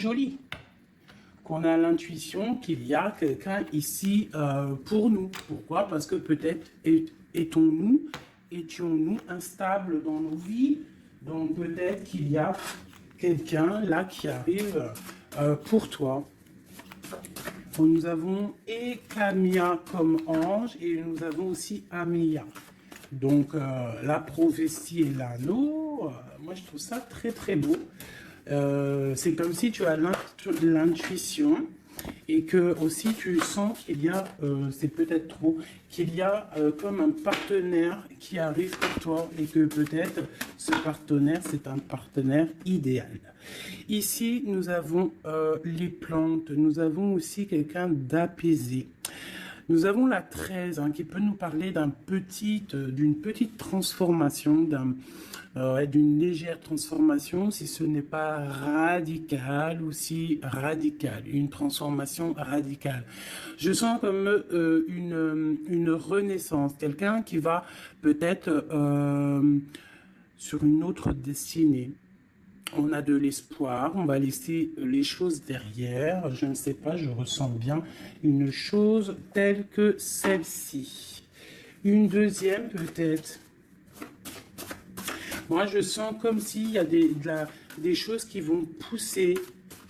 joli. Qu'on a l'intuition qu'il y a quelqu'un ici pour nous. Pourquoi? Parce que peut-être étions-nous instables dans nos vies. Donc peut-être qu'il y a quelqu'un là qui arrive pour toi. Nous avons Ekamia comme ange et nous avons aussi Amia. Donc la prophétie et l'anneau, moi je trouve ça très très beau. C'est comme si tu as l'intuition et que aussi tu sens qu'il y a, c'est peut-être trop, qu'il y a comme un partenaire qui arrive pour toi et que peut-être ce partenaire, c'est un partenaire idéal. Ici, nous avons les plantes, nous avons aussi quelqu'un d'apaisé. Nous avons la 13 qui peut nous parler d'une petite transformation, d'une légère transformation, si ce n'est pas radical ou si radical, une transformation radicale. Je sens comme une renaissance, quelqu'un qui va peut-être sur une autre destinée. On a de l'espoir, on va laisser les choses derrière. Je ne sais pas, je ressens bien une chose telle que celle-ci. Une deuxième peut-être. Moi, je sens comme s'il y a des choses qui vont pousser,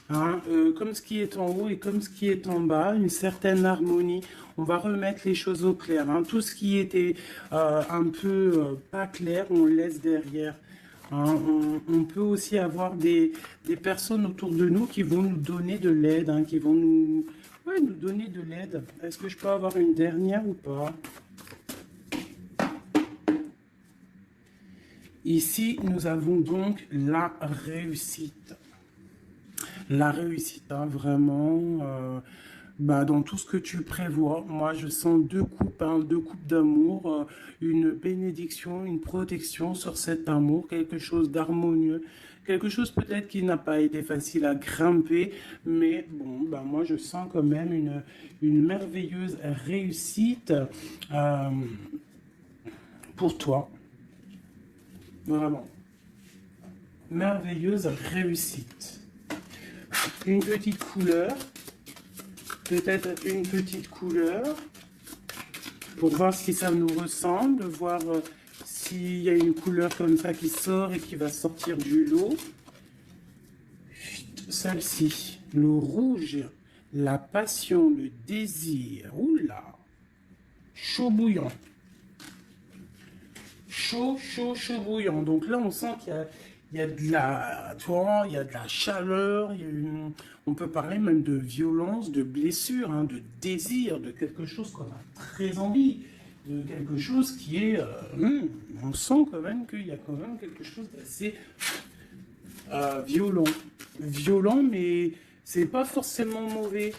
comme ce qui est en haut et comme ce qui est en bas, une certaine harmonie. On va remettre les choses au clair. Tout ce qui était un peu pas clair, on le laisse derrière. On peut aussi avoir des personnes autour de nous qui vont nous donner de l'aide, qui vont nous donner de l'aide. Est-ce que je peux avoir une dernière ou pas? Ici, nous avons donc la réussite. La réussite, vraiment... dans tout ce que tu prévois, moi je sens deux coupes d'amour, une bénédiction, une protection sur cet amour, quelque chose d'harmonieux, quelque chose peut-être qui n'a pas été facile à grimper, mais bon, moi je sens quand même une merveilleuse réussite pour toi. Vraiment. Merveilleuse réussite. Une petite couleur. Peut-être une petite couleur pour voir si ça nous ressemble, voir s'il y a une couleur comme ça qui sort et qui va sortir du lot. Celle-ci, le rouge, la passion, le désir. Oula, chaud bouillant. Chaud bouillant. Donc là, on sent qu'il y a de la, il y a de la chaleur, on peut parler même de violence, de blessure, de désir, de quelque chose qu'on a très envie, de quelque chose qui est, on sent quand même qu'il y a quand même quelque chose d'assez violent, mais c'est pas forcément mauvais.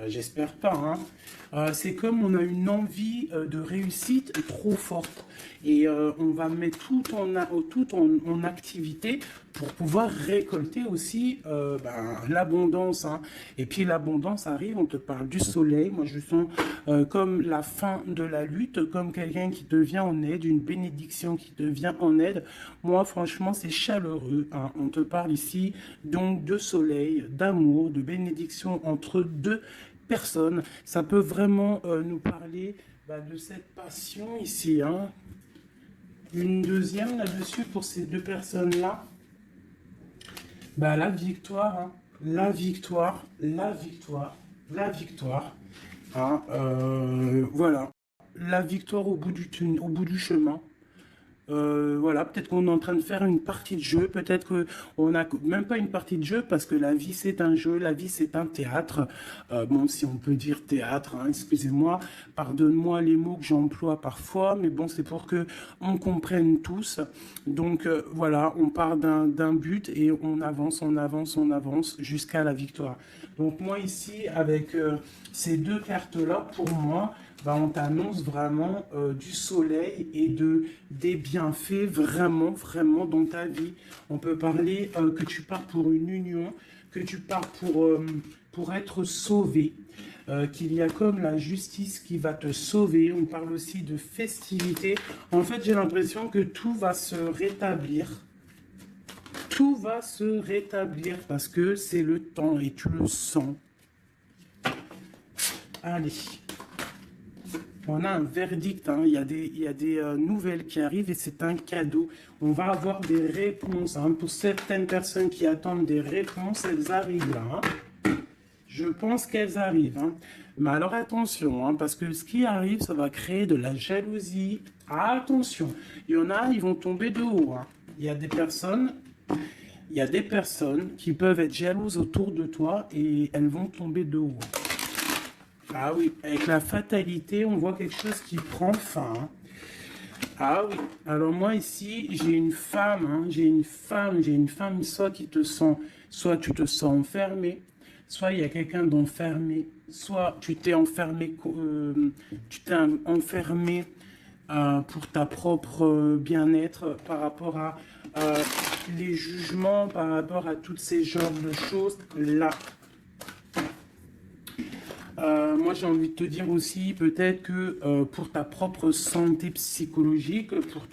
J'espère pas. C'est comme on a une envie de réussite trop forte et on va mettre tout en activité pour pouvoir récolter aussi l'abondance. Et puis l'abondance arrive, on te parle du soleil. Moi je sens comme la fin de la lutte, comme quelqu'un qui devient en aide, une bénédiction qui devient en aide. Moi franchement c'est chaleureux. On te parle ici donc de soleil, d'amour, de bénédiction entre deux personnes. Ça peut vraiment nous parler de cette passion ici. Une deuxième là-dessus pour ces deux personnes-là. La victoire, la victoire, la victoire, la victoire. Voilà. La victoire au bout du chemin. Voilà, peut-être qu'on est en train de faire une partie de jeu, peut-être qu'on n'a même pas une partie de jeu parce que la vie c'est un jeu, la vie c'est un théâtre. Bon, si on peut dire théâtre, excusez-moi, pardonne-moi les mots que j'emploie parfois, mais bon, c'est pour que on comprenne tous. Donc voilà, on part d'un but et on avance jusqu'à la victoire. Donc moi ici, avec ces deux cartes-là, pour moi, on t'annonce vraiment du soleil et des bienfaits vraiment dans ta vie. On peut parler que tu pars pour une union, que tu pars pour être sauvé, qu'il y a comme la justice qui va te sauver. On parle aussi de festivité. En fait, j'ai l'impression que tout va se rétablir. Tout va se rétablir parce que c'est le temps et tu le sens. Allez. On a un verdict, hein. Il y a des nouvelles qui arrivent et c'est un cadeau. On va avoir des réponses. Hein. Pour certaines personnes qui attendent des réponses, elles arrivent là. Hein. Je pense qu'elles arrivent. Hein. Mais alors attention, hein, parce que ce qui arrive, ça va créer de la jalousie. Attention, il y en a, ils vont tomber de haut. Hein. Il y a des personnes qui peuvent être jalouses autour de toi et elles vont tomber de haut. Ah oui, avec la fatalité, on voit quelque chose qui prend fin. Hein. Ah oui, alors moi ici, j'ai une femme, hein, j'ai une femme, soit tu te sens enfermé, soit il y a quelqu'un d'enfermé, soit tu t'es enfermé, pour ta propre bien-être par rapport à les jugements, par rapport à toutes ces genres de choses là. Moi, j'ai envie de te dire aussi, peut-être que pour ta propre santé psychologique, pour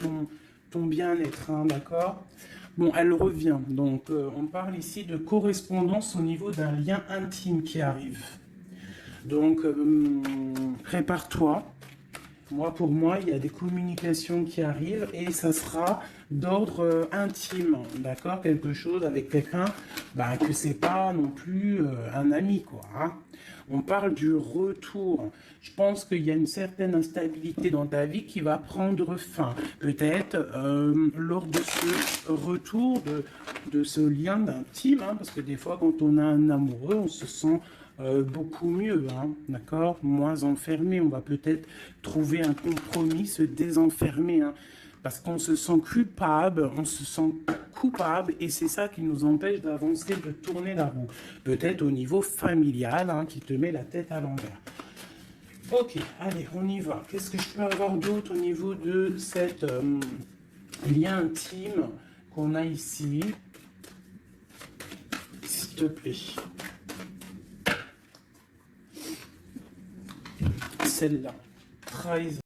ton bien-être, hein, d'accord? Bon, elle revient. Donc, on parle ici de correspondance au niveau d'un lien intime qui arrive. Donc, prépare-toi. Pour moi, il y a des communications qui arrivent et ça sera d'ordre intime, d'accord? Quelque chose avec quelqu'un que c'est pas non plus un ami, quoi. Hein. On parle du retour. Je pense qu'il y a une certaine instabilité dans ta vie qui va prendre fin. Peut-être lors de ce retour, de ce lien d'intime, hein, parce que des fois, quand on a un amoureux, on se sent beaucoup mieux, hein, d'accord? Moins enfermé. On va peut-être trouver un compromis, se désenfermer, hein, parce qu'on se sent coupable, et c'est ça qui nous empêche d'avancer, de tourner la roue. Peut-être au niveau familial, hein, qui te met la tête à l'envers. Ok, allez, on y va. Qu'est-ce que je peux avoir d'autre au niveau de cette lien intime qu'on a ici? S'il te plaît. Celle-là, trahison,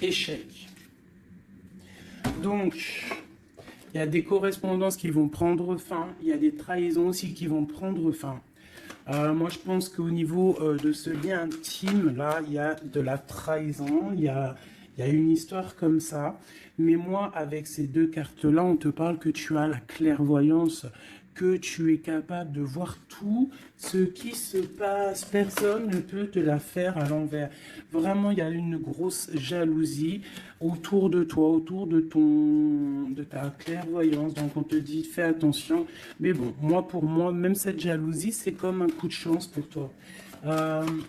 échec. Donc, il y a des correspondances qui vont prendre fin, il y a des trahisons aussi qui vont prendre fin. Moi, je pense qu'au niveau de ce lien intime, là, il y a de la trahison, il y a une histoire comme ça. Mais moi, avec ces deux cartes-là, on te parle que tu as la clairvoyance, que tu es capable de voir tout ce qui se passe. Personne ne peut te la faire à l'envers. Vraiment, il y a une grosse jalousie autour de toi, autour de ta clairvoyance. Donc, on te dit, fais attention. Mais bon, pour moi, même cette jalousie, c'est comme un coup de chance pour toi.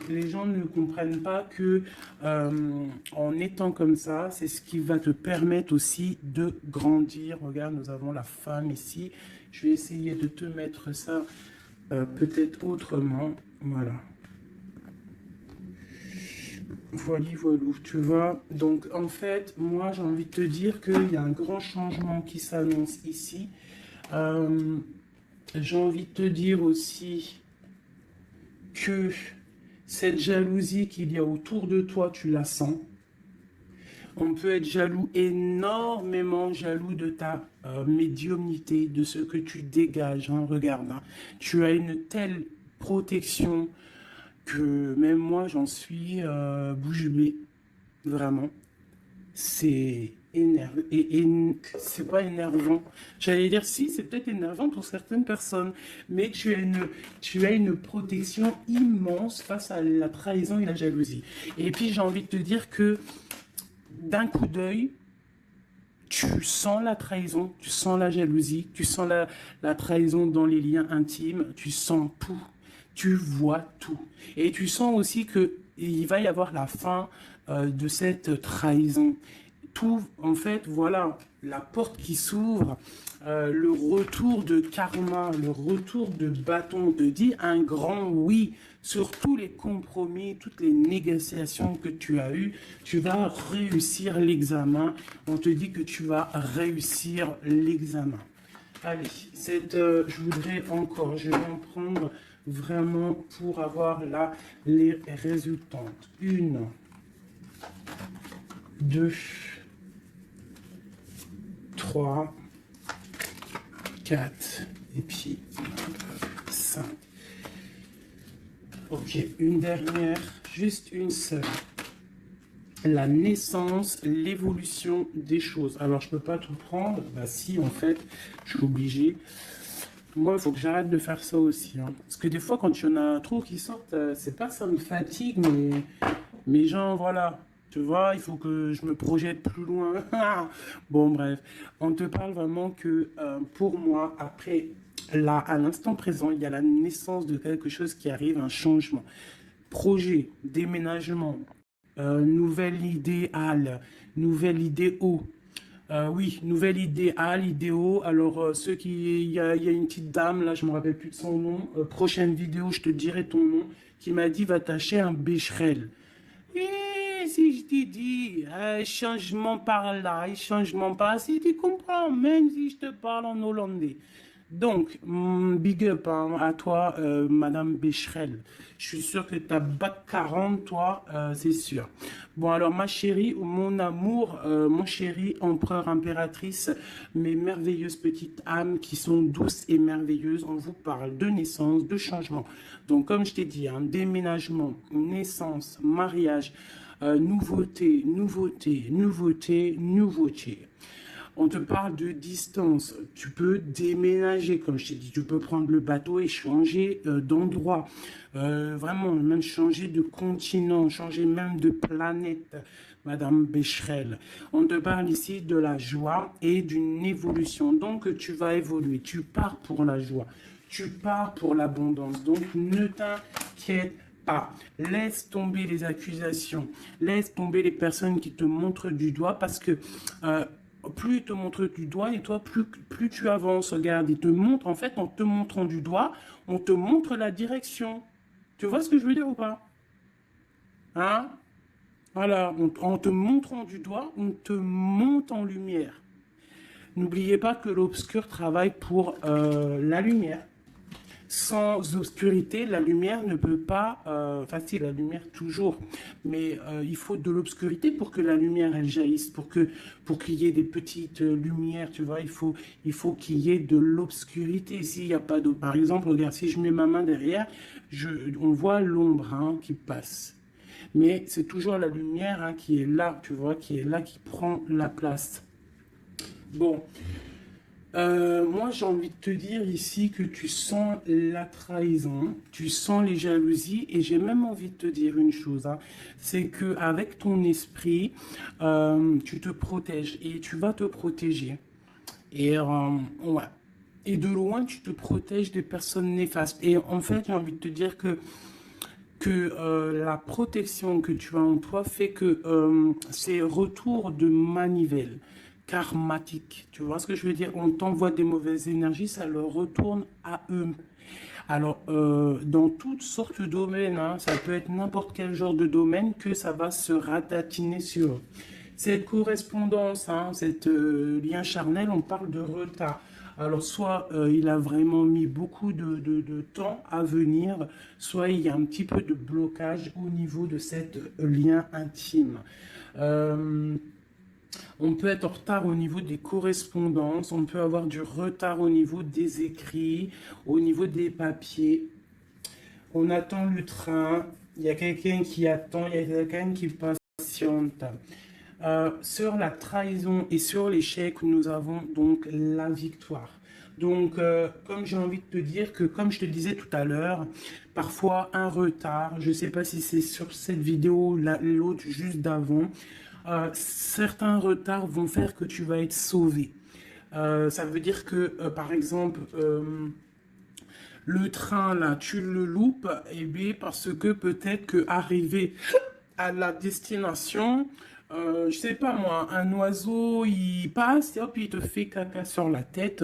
Les gens ne comprennent pas que en étant comme ça, c'est ce qui va te permettre aussi de grandir. Regarde, nous avons la femme ici. Je vais essayer de te mettre ça peut-être autrement. Voilà. Voilà, tu vois. Donc, en fait, moi, j'ai envie de te dire qu'il y a un grand changement qui s'annonce ici. J'ai envie de te dire aussi que cette jalousie qu'il y a autour de toi, tu la sens. On peut être jaloux, énormément jaloux de ta médiumnité, de ce que tu dégages. Hein, regarde, hein. Tu as une telle protection que même moi, j'en suis bouche bée. Vraiment. C'est énervant. C'est pas énervant. J'allais dire, si, c'est peut-être énervant pour certaines personnes. Mais tu as une protection immense face à la trahison et la jalousie. Et puis, j'ai envie de te dire que d'un coup d'œil, tu sens la trahison, tu sens la jalousie, tu sens la trahison dans les liens intimes, tu sens tout, tu vois tout. Et tu sens aussi qu'il va y avoir la fin de cette trahison. Tout, en fait, voilà, la porte qui s'ouvre, le retour de karma, le retour de bâton, te dit un grand oui sur tous les compromis, toutes les négociations que tu as eues. Tu vas réussir l'examen. On te dit que tu vas réussir l'examen. Allez, je voudrais encore, je vais en prendre vraiment pour avoir là les résultantes. 1, 2, 3, 3, 4, et puis 5. Ok, une dernière, juste une seule. La naissance, l'évolution des choses. Alors, je peux pas tout prendre. Bah si, en fait, je suis obligé. Moi, il faut que j'arrête de faire ça aussi. Hein. Parce que des fois, quand il y en a trop qui sortent, c'est pas que ça me fatigue, mais genre, voilà. Tu vois, il faut que je me projette plus loin. Bon, bref. On te parle vraiment que pour moi, après, là, à l'instant présent, il y a la naissance de quelque chose qui arrive, un changement. Projet, déménagement, nouvelle idéal, nouvelle idéo. Oui, nouvelle idéal, idéo. Alors, il y a une petite dame, là, je me rappelle plus de son nom. Prochaine vidéo, je te dirai ton nom, qui m'a dit, va t'acheter un Becherel. Et si je t'ai dit, changement par là, changement par si tu comprends, même si je te parle en hollandais. Donc, big up hein, à toi, Madame Becherel. Je suis sûr que tu as bac 40, toi, c'est sûr. Bon, alors, ma chérie, mon amour, mon chéri, empereur, impératrice, mes merveilleuses petites âmes qui sont douces et merveilleuses, on vous parle de naissance, de changement. Donc, comme je t'ai dit, hein, déménagement, naissance, mariage, nouveauté, nouveauté, nouveauté, nouveauté. On te parle de distance. Tu peux déménager, comme je t'ai dit. Tu peux prendre le bateau et changer d'endroit. Vraiment, même changer de continent, changer même de planète, Madame Becherel. On te parle ici de la joie et d'une évolution. Donc, tu vas évoluer. Tu pars pour la joie. Tu pars pour l'abondance. Donc, ne t'inquiète pas. Laisse tomber les accusations. Laisse tomber les personnes qui te montrent du doigt parce que... plus ils te montrent du doigt et toi, plus tu avances. Regarde, ils te montrent, en fait, en te montrant du doigt, on te montre la direction. Tu vois ce que je veux dire ou pas? Hein? Voilà, en te montrant du doigt, on te monte en lumière. N'oubliez pas que l'obscur travaille pour la lumière. Sans obscurité, la lumière ne peut pas... Enfin, si, la lumière toujours. Mais il faut de l'obscurité pour que la lumière, elle jaillisse. Pour qu'il y ait des petites lumières, tu vois. Il faut qu'il y ait de l'obscurité. S'il n'y a pas d'eau. Par exemple, regarde, si je mets ma main derrière, on voit l'ombre hein, qui passe. Mais c'est toujours la lumière hein, qui est là, tu vois, qui est là, qui prend la place. Bon... moi, j'ai envie de te dire ici que tu sens la trahison, tu sens les jalousies, et j'ai même envie de te dire une chose, hein, c'est que avec ton esprit, tu te protèges et tu vas te protéger. Et ouais. Et de loin, tu te protèges des personnes néfastes. Et en fait, j'ai envie de te dire que la protection que tu as en toi fait que c'est retour de manivelle karmatique. Tu vois ce que je veux dire? On t'envoie des mauvaises énergies, ça leur retourne à eux. Alors, dans toutes sortes de domaines, hein, ça peut être n'importe quel genre de domaine que ça va se ratatiner sur eux. Cette correspondance, hein, cet lien charnel, on parle de retard. Alors, soit il a vraiment mis beaucoup de temps à venir, soit il y a un petit peu de blocage au niveau de cet lien intime. On peut être en retard au niveau des correspondances, on peut avoir du retard au niveau des écrits, au niveau des papiers. On attend le train, il y a quelqu'un qui attend, il y a quelqu'un qui patiente. Sur la trahison et sur l'échec, nous avons donc la victoire. Donc, comme j'ai envie de te dire que, comme je te disais tout à l'heure, parfois un retard, je ne sais pas si c'est sur cette vidéo, l'autre juste d'avant, certains retards vont faire que tu vas être sauvé. Ça veut dire que, par exemple, le train, là, tu le loupes, et bien parce que peut-être que arrivé à la destination, je sais pas moi, un oiseau, il passe, et hop, il te fait caca sur la tête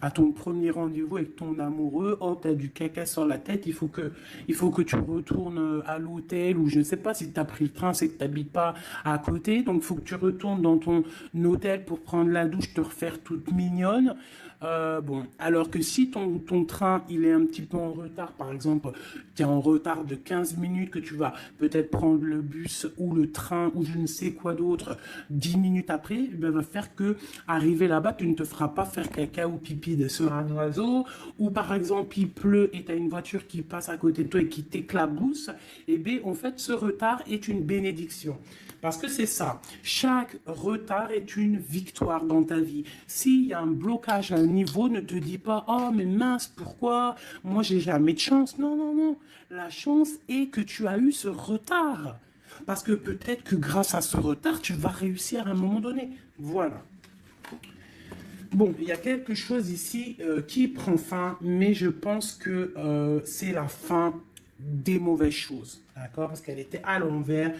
à ton premier rendez-vous avec ton amoureux, hop, t'as du caca sur la tête, il faut que tu retournes à l'hôtel, ou je ne sais pas si tu as pris le train, c'est que tu n'habites pas à côté, donc il faut que tu retournes dans ton hôtel pour prendre la douche, te refaire toute mignonne. Bon, alors que si ton train, il est un petit peu en retard, par exemple, tu es en retard de 15 minutes, que tu vas peut-être prendre le bus ou le train ou je ne sais quoi d'autre 10 minutes après, eh ben, va faire que arriver là-bas, tu ne te feras pas faire caca ou pipi sur un oiseau, ou par exemple, il pleut et tu as une voiture qui passe à côté de toi et qui t'éclabousse, et bien, en fait, ce retard est une bénédiction. Parce que c'est ça, chaque retard est une victoire dans ta vie. S'il y a un blocage à un niveau, ne te dis pas « Oh, mais mince, pourquoi? Moi, j'ai jamais de chance. » Non, non, non. La chance est que tu as eu ce retard. Parce que peut-être que grâce à ce retard, tu vas réussir à un moment donné. Voilà. Bon, il y a quelque chose ici qui prend fin, mais je pense que c'est la fin des mauvaises choses. D'accord? Parce qu'elle était à l'envers.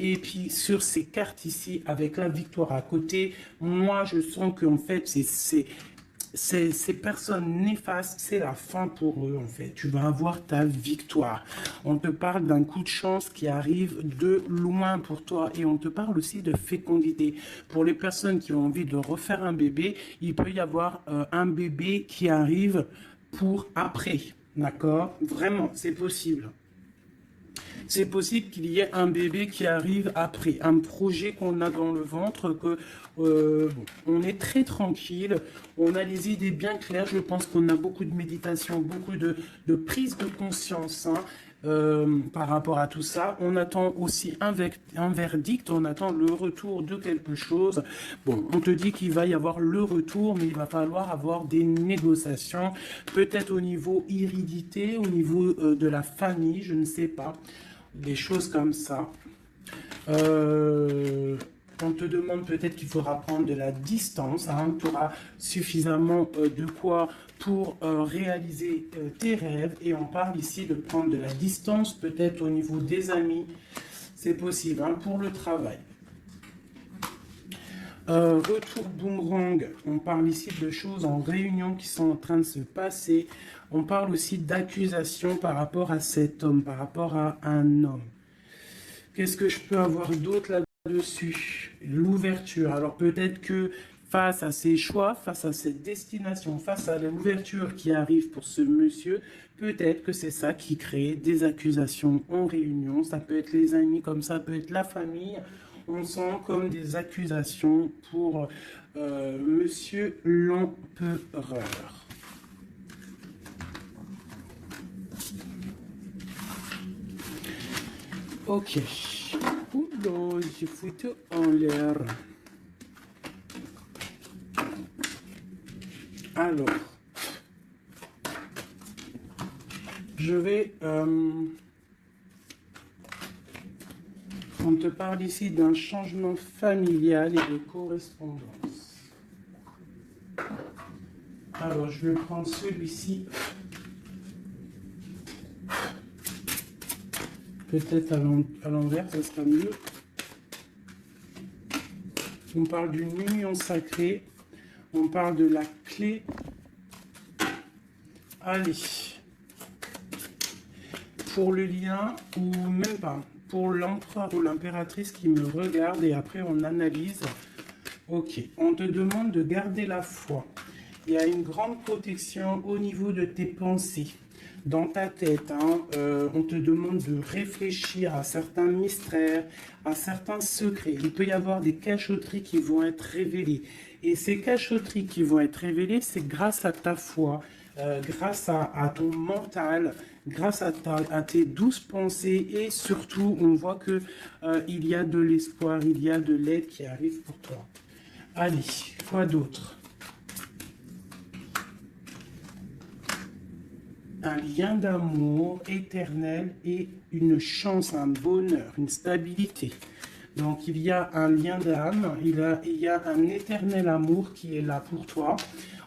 Et puis sur ces cartes ici, avec la victoire à côté, moi je sens qu'en fait, ces personnes néfastes, c'est la fin pour eux en fait. Tu vas avoir ta victoire. On te parle d'un coup de chance qui arrive de loin pour toi et on te parle aussi de fécondité. Pour les personnes qui ont envie de refaire un bébé, il peut y avoir un bébé qui arrive pour après. D'accord? Vraiment, c'est possible. C'est possible qu'il y ait un bébé qui arrive après, un projet qu'on a dans le ventre, que bon, on est très tranquille, on a les idées bien claires, je pense qu'on a beaucoup de méditation, beaucoup de prise de conscience hein, par rapport à tout ça. On attend aussi un verdict, on attend le retour de quelque chose. Bon, on te dit qu'il va y avoir le retour, mais il va falloir avoir des négociations, peut-être au niveau hérédité, au niveau de la famille, je ne sais pas. Des choses comme ça. On te demande peut-être qu'il faudra prendre de la distance. Hein, tu auras suffisamment de quoi pour réaliser tes rêves. Et on parle ici de prendre de la distance, peut-être au niveau des amis. C'est possible hein, pour le travail. Retour boomerang, on parle ici de choses en réunion qui sont en train de se passer. On parle aussi d'accusations par rapport à cet homme, par rapport à un homme. Qu'est-ce que je peux avoir d'autre là-dessus? L'ouverture. Alors peut-être que face à ses choix, face à cette destination, face à l'ouverture qui arrive pour ce monsieur, peut-être que c'est ça qui crée des accusations en réunion. Ça peut être les amis, comme ça peut être la famille. On sent comme des accusations pour monsieur l'empereur. Ok. Oula, j'ai foutu en l'air. Alors, je vais... on te parle ici d'un changement familial et de correspondance. Alors, je vais prendre celui-ci. Peut-être à l'envers, ça sera mieux. On parle d'une union sacrée. On parle de la clé. Allez. Pour le lien, ou même pas. Pour l'empereur ou l'impératrice qui me regarde et après on analyse. Ok, on te demande de garder la foi. Il y a une grande protection au niveau de tes pensées. Dans ta tête, hein, on te demande de réfléchir à certains mystères, à certains secrets. Il peut y avoir des cachotteries qui vont être révélées. Et ces cachotteries qui vont être révélées, c'est grâce à ta foi, grâce à ton mental, grâce à tes douces pensées. Et surtout, on voit que il y a de l'espoir, il y a de l'aide qui arrive pour toi. Allez, quoi d'autre? Un lien d'amour éternel et une chance, un bonheur, une stabilité. Donc il y a un lien d'âme, il y a un éternel amour qui est là pour toi.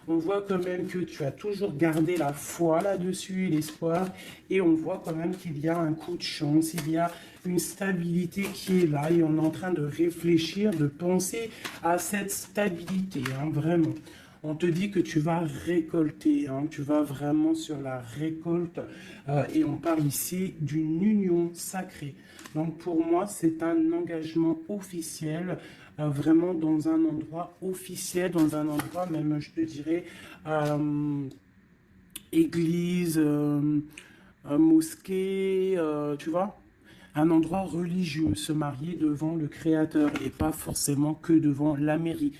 On voit quand même que tu as toujours gardé la foi là-dessus et l'espoir. Et on voit quand même qu'il y a un coup de chance, il y a une stabilité qui est là. Et on est en train de réfléchir, de penser à cette stabilité, hein, vraiment. On te dit que tu vas récolter, hein, tu vas vraiment sur la récolte. Et on parle ici d'une union sacrée. Donc pour moi, c'est un engagement officiel, vraiment dans un endroit officiel, dans un endroit même, je te dirais, église, mosquée, tu vois, un endroit religieux, se marier devant le Créateur et pas forcément que devant la mairie.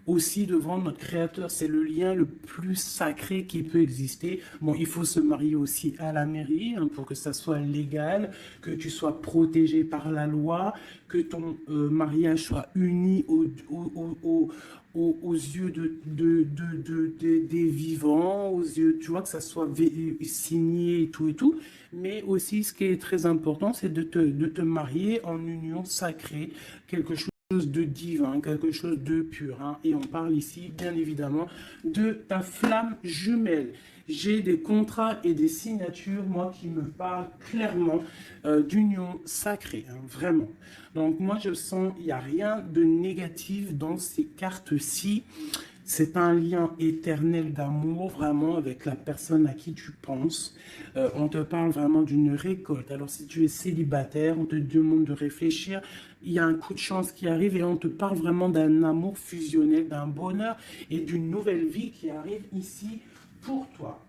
Aussi devant notre Créateur, c'est le lien le plus sacré qui peut exister. Bon, il faut se marier aussi à la mairie, hein, pour que ça soit légal, que tu sois protégé par la loi, que ton mariage soit uni aux yeux des vivants, aux yeux, tu vois, que ça soit signé et tout. Mais aussi, ce qui est très important, c'est de te marier en union sacrée, quelque chose de divin, quelque chose de pur, hein. Et on parle ici, bien évidemment, de ta flamme jumelle. J'ai des contrats et des signatures, moi, qui me parlent clairement d'union sacrée, hein, vraiment. Donc, moi, je sens, il n'y a rien de négatif dans ces cartes-ci. C'est un lien éternel d'amour, vraiment, avec la personne à qui tu penses. On te parle vraiment d'une récolte. Alors, si tu es célibataire, on te demande de réfléchir. Il y a un coup de chance qui arrive et on te parle vraiment d'un amour fusionnel, d'un bonheur et d'une nouvelle vie qui arrive ici pour toi.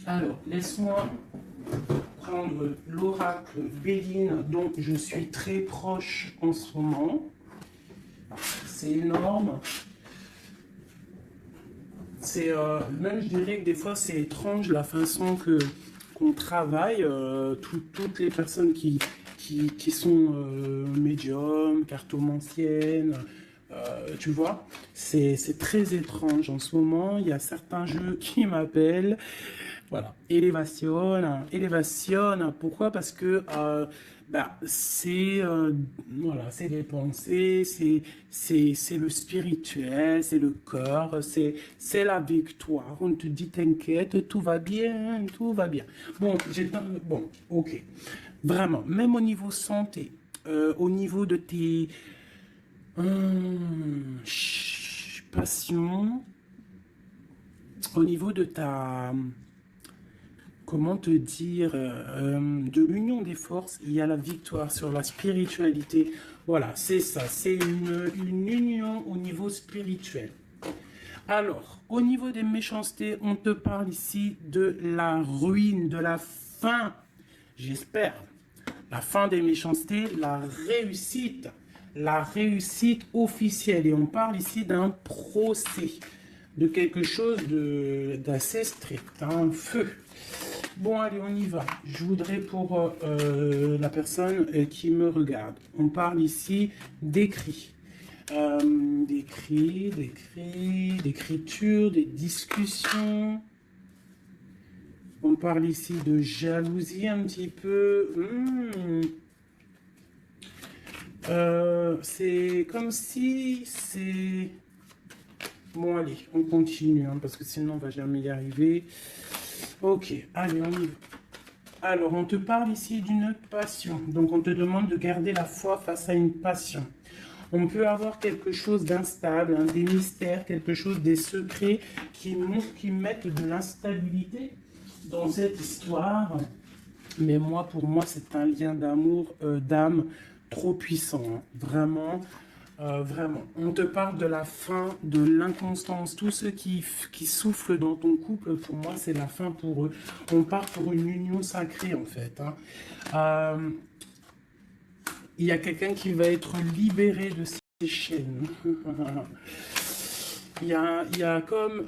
Alors, laisse-moi prendre l'oracle Béline dont je suis très proche en ce moment. C'est énorme. C'est même, je dirais que des fois, c'est étrange la façon qu'on travaille. Toutes les personnes qui sont médiums, cartomanciennes, tu vois, c'est très étrange en ce moment. Il y a certains jeux qui m'appellent. Voilà, élévation. Pourquoi? Parce que c'est voilà, c'est les pensées, c'est le spirituel, c'est le corps, c'est la victoire. On te dit t'inquiète, tout va bien, tout va bien. Bon, bon, ok. Vraiment, même au niveau santé, au niveau de tes passions, au niveau de ta comment te dire, de l'union des forces, il y a la victoire sur la spiritualité. Voilà, c'est ça, c'est une union au niveau spirituel. Alors, au niveau des méchancetés, on te parle ici de la ruine, de la fin, j'espère, la fin des méchancetés, la réussite officielle. Et on parle ici d'un procès, de quelque chose d'assez strict, un feu. Bon, allez, on y va. Je voudrais pour la personne qui me regarde, on parle ici d'écrit. D'écriture, des discussions. On parle ici de jalousie un petit peu. C'est comme si c'est... Bon, allez, on continue, hein, parce que sinon on va jamais y arriver. Ok, allez, on y va. Alors, on te parle ici d'une passion. Donc, on te demande de garder la foi face à une passion. On peut avoir quelque chose d'instable, hein, des mystères, quelque chose, des secrets qui mettent de l'instabilité dans cette histoire. Mais moi, pour moi, c'est un lien d'amour, d'âme trop puissant, hein, vraiment. Vraiment, on te parle de la fin, de l'inconstance. Tous ceux qui soufflent dans ton couple, pour moi, c'est la fin pour eux. On part pour une union sacrée, en fait, hein. Il y a quelqu'un qui va être libéré de ses chaînes. Il y a comme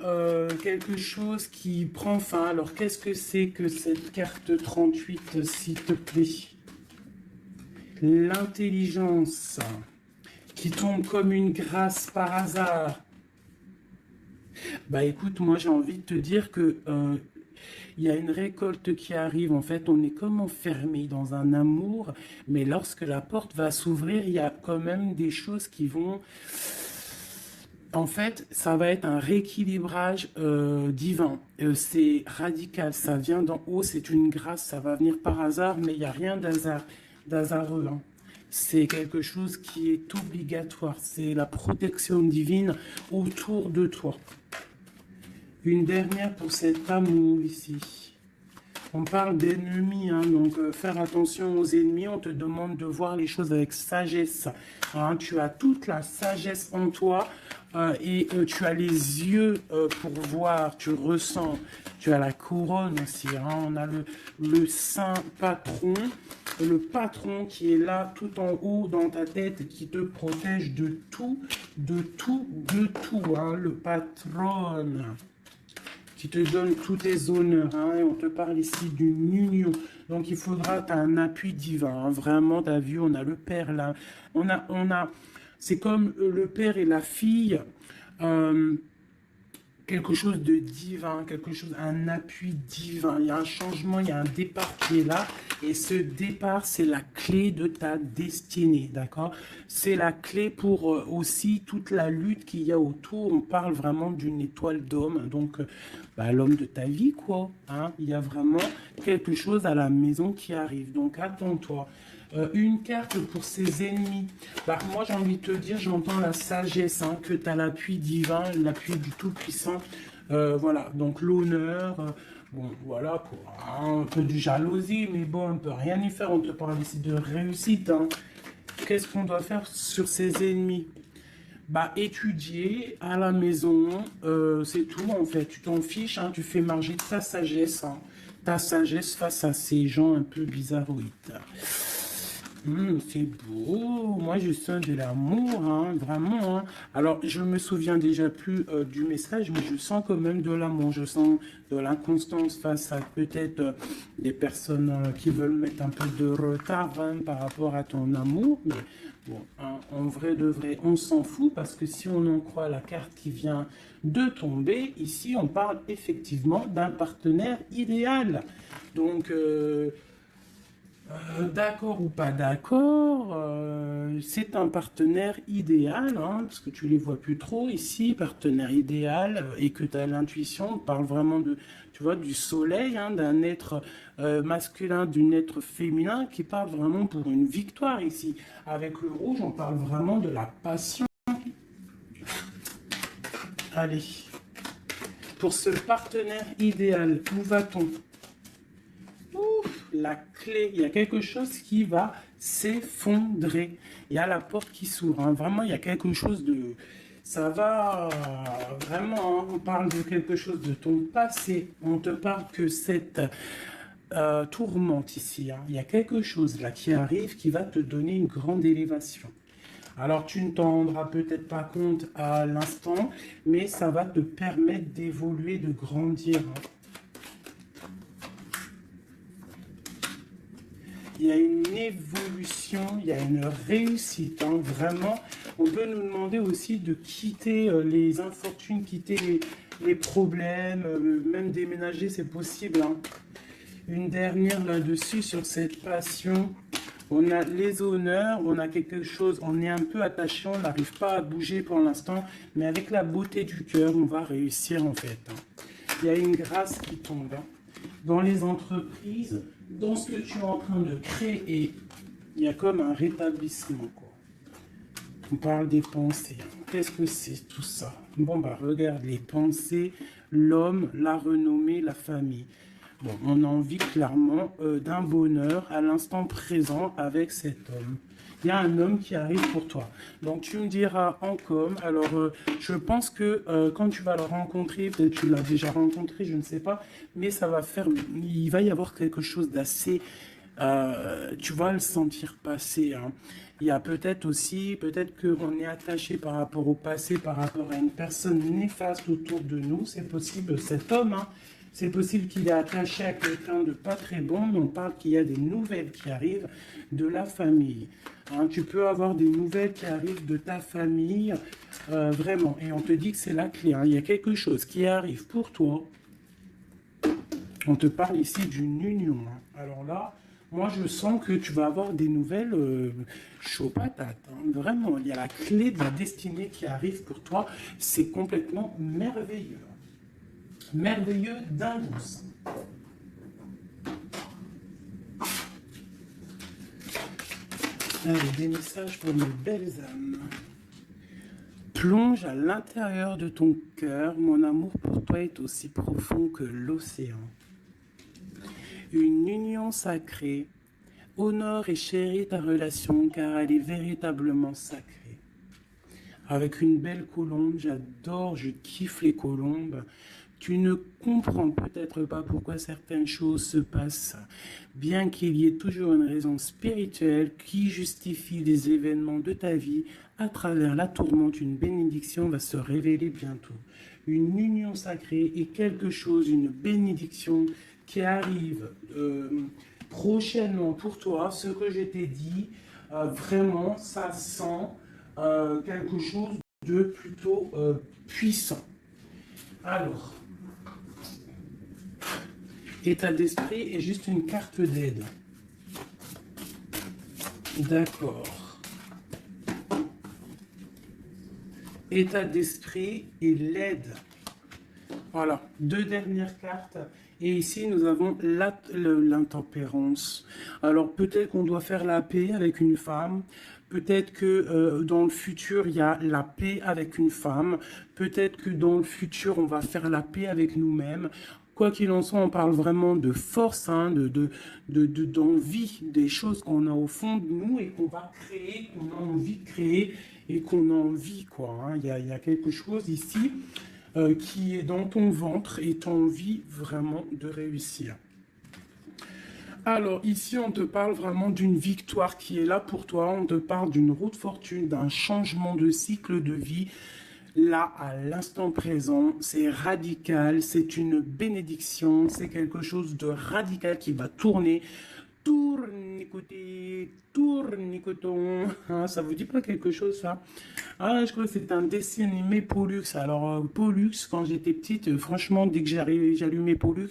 quelque chose qui prend fin. Alors, qu'est-ce que c'est que cette carte 38, s'il te plaît? L'intelligence qui tombe comme une grâce par hasard. Bah écoute, moi j'ai envie de te dire que il y a une récolte qui arrive. En fait, on est comme enfermé dans un amour, mais lorsque la porte va s'ouvrir, il y a quand même des choses qui vont... En fait, ça va être un rééquilibrage divin. C'est radical, ça vient d'en haut, c'est une grâce, ça va venir par hasard, mais il n'y a rien d'hasareux, hein. c'est quelque chose qui est obligatoire. C'est la protection divine autour de toi. Une dernière pour cet amour ici. On parle d'ennemis, hein, donc faire attention aux ennemis. On te demande de voir les choses avec sagesse. Hein, tu as toute la sagesse en toi et tu as les yeux pour voir, tu ressens. Tu as la couronne aussi. Hein, on a le saint patron, le patron qui est là tout en haut dans ta tête, qui te protège de tout, de tout, de tout. Hein, le patron qui te donne tous tes honneurs, hein, et on te parle ici d'une union. Donc il faudra, tu as un appui divin, hein, vraiment, tu as vu, on a le père là, c'est comme le père et la fille, quelque chose de divin, quelque chose, un appui divin. Il y a un changement, il y a un départ qui est là. Et ce départ, c'est la clé de ta destinée, d'accord? C'est la clé pour aussi toute la lutte qu'il y a autour. On parle vraiment d'une étoile d'homme, donc l'homme de ta vie, quoi. Hein? Il y a vraiment quelque chose à la maison qui arrive. Donc attends-toi. Une carte pour ses ennemis. Moi, j'ai envie de te dire, j'entends la sagesse, hein, que tu as l'appui divin, l'appui du Tout-Puissant. Voilà, donc l'honneur, bon, voilà, quoi, un peu de jalousie, mais bon, on ne peut rien y faire. On te parle ici de réussite. Hein. Qu'est-ce qu'on doit faire sur ses ennemis? Étudier à la maison, c'est tout, en fait. Tu t'en fiches, hein, tu fais marcher ta sagesse, hein, ta sagesse face à ces gens un peu bizarroïdes. C'est beau, moi je sens de l'amour, hein, vraiment. Hein. Alors je me souviens déjà plus du message, mais je sens quand même de l'amour, je sens de l'inconstance face à peut-être des personnes qui veulent mettre un peu de retard hein, par rapport à ton amour. Mais bon, hein, en vrai de vrai, on s'en fout parce que si on en croit la carte qui vient de tomber, ici on parle effectivement d'un partenaire idéal. Donc... d'accord ou pas d'accord, c'est un partenaire idéal, hein, parce que tu les vois plus trop ici, partenaire idéal, et que tu as l'intuition, on parle vraiment de, tu vois, du soleil, hein, d'un être masculin, d'un être féminin, qui parle vraiment pour une victoire ici. Avec le rouge, on parle vraiment de la passion. Allez, pour ce partenaire idéal, où va-t-on? La clé, il y a quelque chose qui va s'effondrer. Il y a la porte qui s'ouvre. Hein. Vraiment, il y a quelque chose de... Ça va vraiment, hein, on parle de quelque chose de ton passé. On te parle que cette tourmente ici, hein, il y a quelque chose là qui arrive qui va te donner une grande élévation. Alors, tu ne t'en rendras peut-être pas compte à l'instant, mais ça va te permettre d'évoluer, de grandir. Hein. Il y a une évolution, il y a une réussite, hein, vraiment. On peut nous demander aussi de quitter les infortunes, quitter les problèmes, même déménager, c'est possible. Hein. Une dernière là-dessus sur cette passion. On a les honneurs, on a quelque chose, on est un peu attaché, on n'arrive pas à bouger pour l'instant, mais avec la beauté du cœur, on va réussir en fait. Hein. Il y a une grâce qui tombe. Hein. Dans les entreprises, dans ce que tu es en train de créer, il y a comme un rétablissement. Quoi. On parle des pensées. Qu'est-ce que c'est tout ça? Bon, regarde les pensées, l'homme, la renommée, la famille. Bon, on a envie clairement d'un bonheur à l'instant présent avec cet homme. Il y a un homme qui arrive pour toi. Donc, tu me diras en com. Alors, je pense que quand tu vas le rencontrer, peut-être tu l'as déjà rencontré, je ne sais pas, mais ça va faire... Il va y avoir quelque chose d'assez... tu vas le sentir passer. Hein. Il y a peut-être aussi, peut-être qu'on est attaché par rapport au passé, par rapport à une personne néfaste autour de nous. C'est possible, cet homme, hein, c'est possible qu'il est attaché à quelqu'un de pas très bon, mais on parle qu'il y a des nouvelles qui arrivent de la famille. Hein, tu peux avoir des nouvelles qui arrivent de ta famille, vraiment. Et on te dit que c'est la clé. Hein. Il y a quelque chose qui arrive pour toi. On te parle ici d'une union. Hein. Alors là, moi je sens que tu vas avoir des nouvelles chaud patate. Hein. Vraiment, il y a la clé de la destinée qui arrive pour toi. C'est complètement merveilleux. Merveilleux d'avance. Allez, des messages pour mes belles âmes. Plonge à l'intérieur de ton cœur, mon amour pour toi est aussi profond que l'océan. Une union sacrée, honore et chéris ta relation car elle est véritablement sacrée. Avec une belle colombe, j'adore, je kiffe les colombes. Tu ne comprends peut-être pas pourquoi certaines choses se passent, bien qu'il y ait toujours une raison spirituelle qui justifie les événements de ta vie. À travers la tourmente, une bénédiction va se révéler bientôt. Une union sacrée est quelque chose, une bénédiction qui arrive prochainement pour toi. Ce que je t'ai dit, vraiment, ça sent quelque chose de plutôt puissant. Alors, état d'esprit est juste une carte d'aide. D'accord. État d'esprit et l'aide. Voilà, deux dernières cartes. Et ici, nous avons l'intempérance. Alors, peut-être qu'on doit faire la paix avec une femme. Peut-être que dans le futur, il y a la paix avec une femme. Peut-être que dans le futur, on va faire la paix avec nous-mêmes. Quoi qu'il en soit, on parle vraiment de force, hein, d'envie, des choses qu'on a au fond de nous et qu'on va créer, qu'on a envie de créer et qu'on a envie, quoi. Hein. Il y a quelque chose ici qui est dans ton ventre et tu as envie vraiment de réussir. Alors ici, on te parle vraiment d'une victoire qui est là pour toi. On te parle d'une route fortune, d'un changement de cycle de vie. Là, à l'instant présent, c'est radical, c'est une bénédiction, c'est quelque chose de radical qui va tourner. Tournicoté, tournicoton. Ah, ça vous dit pas quelque chose, ça? Ah, je crois que c'est un dessin animé Pollux. Alors, Pollux, quand j'étais petite, franchement, dès que j'allumais Pollux,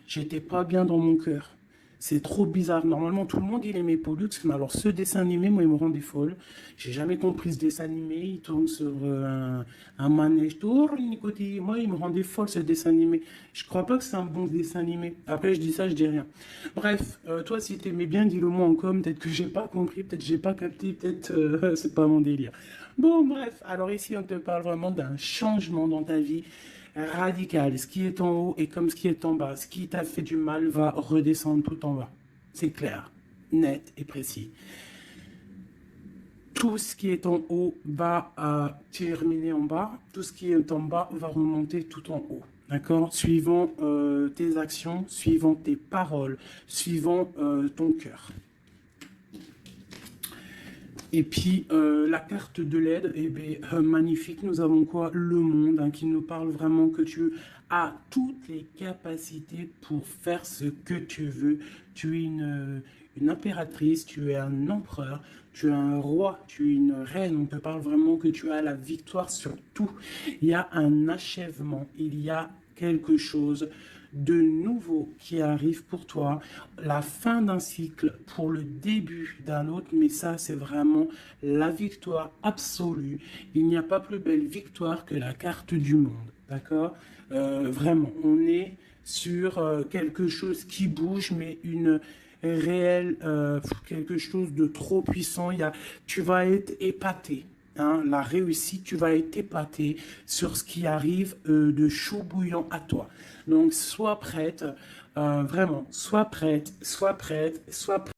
j'étais pas bien dans mon cœur. C'est trop bizarre. Normalement, tout le monde, il aimait Pollux, mais alors ce dessin animé, moi, il me rendait folle. J'ai jamais compris ce dessin animé. Il tourne sur un manège. Tournicoté. Moi, il me rendait folle, ce dessin animé. Je crois pas que c'est un bon dessin animé. Après, je dis ça, je dis rien. Bref, toi, si t'aimais bien, dis-le moi en com. Peut-être que j'ai pas compris, peut-être que j'ai pas capté, peut-être c'est pas mon délire. Bon, bref. Alors ici, on te parle vraiment d'un changement dans ta vie radical. Ce qui est en haut est comme ce qui est en bas. Ce qui t'a fait du mal va redescendre tout en bas. C'est clair, net et précis. Tout ce qui est en haut va terminer en bas. Tout ce qui est en bas va remonter tout en haut. D'accord? Suivant tes actions, suivant tes paroles, suivant ton cœur. Et puis, la carte de l'aide, eh bien, magnifique. Nous avons quoi? Le monde, hein, qui nous parle vraiment que tu as toutes les capacités pour faire ce que tu veux. Tu es une impératrice, tu es un empereur, tu es un roi, tu es une reine. On te parle vraiment que tu as la victoire sur tout. Il y a un achèvement, il y a quelque chose de nouveau qui arrive pour toi, la fin d'un cycle pour le début d'un autre, mais ça c'est vraiment la victoire absolue. Il n'y a pas plus belle victoire que la carte du monde, d'accord? Vraiment, on est sur quelque chose qui bouge, mais une réelle, quelque chose de trop puissant. Tu vas être épaté. Hein, la réussite, tu vas être épaté sur ce qui arrive de chaud bouillant à toi. Donc, sois prête, vraiment, sois prête, sois prête, sois prête.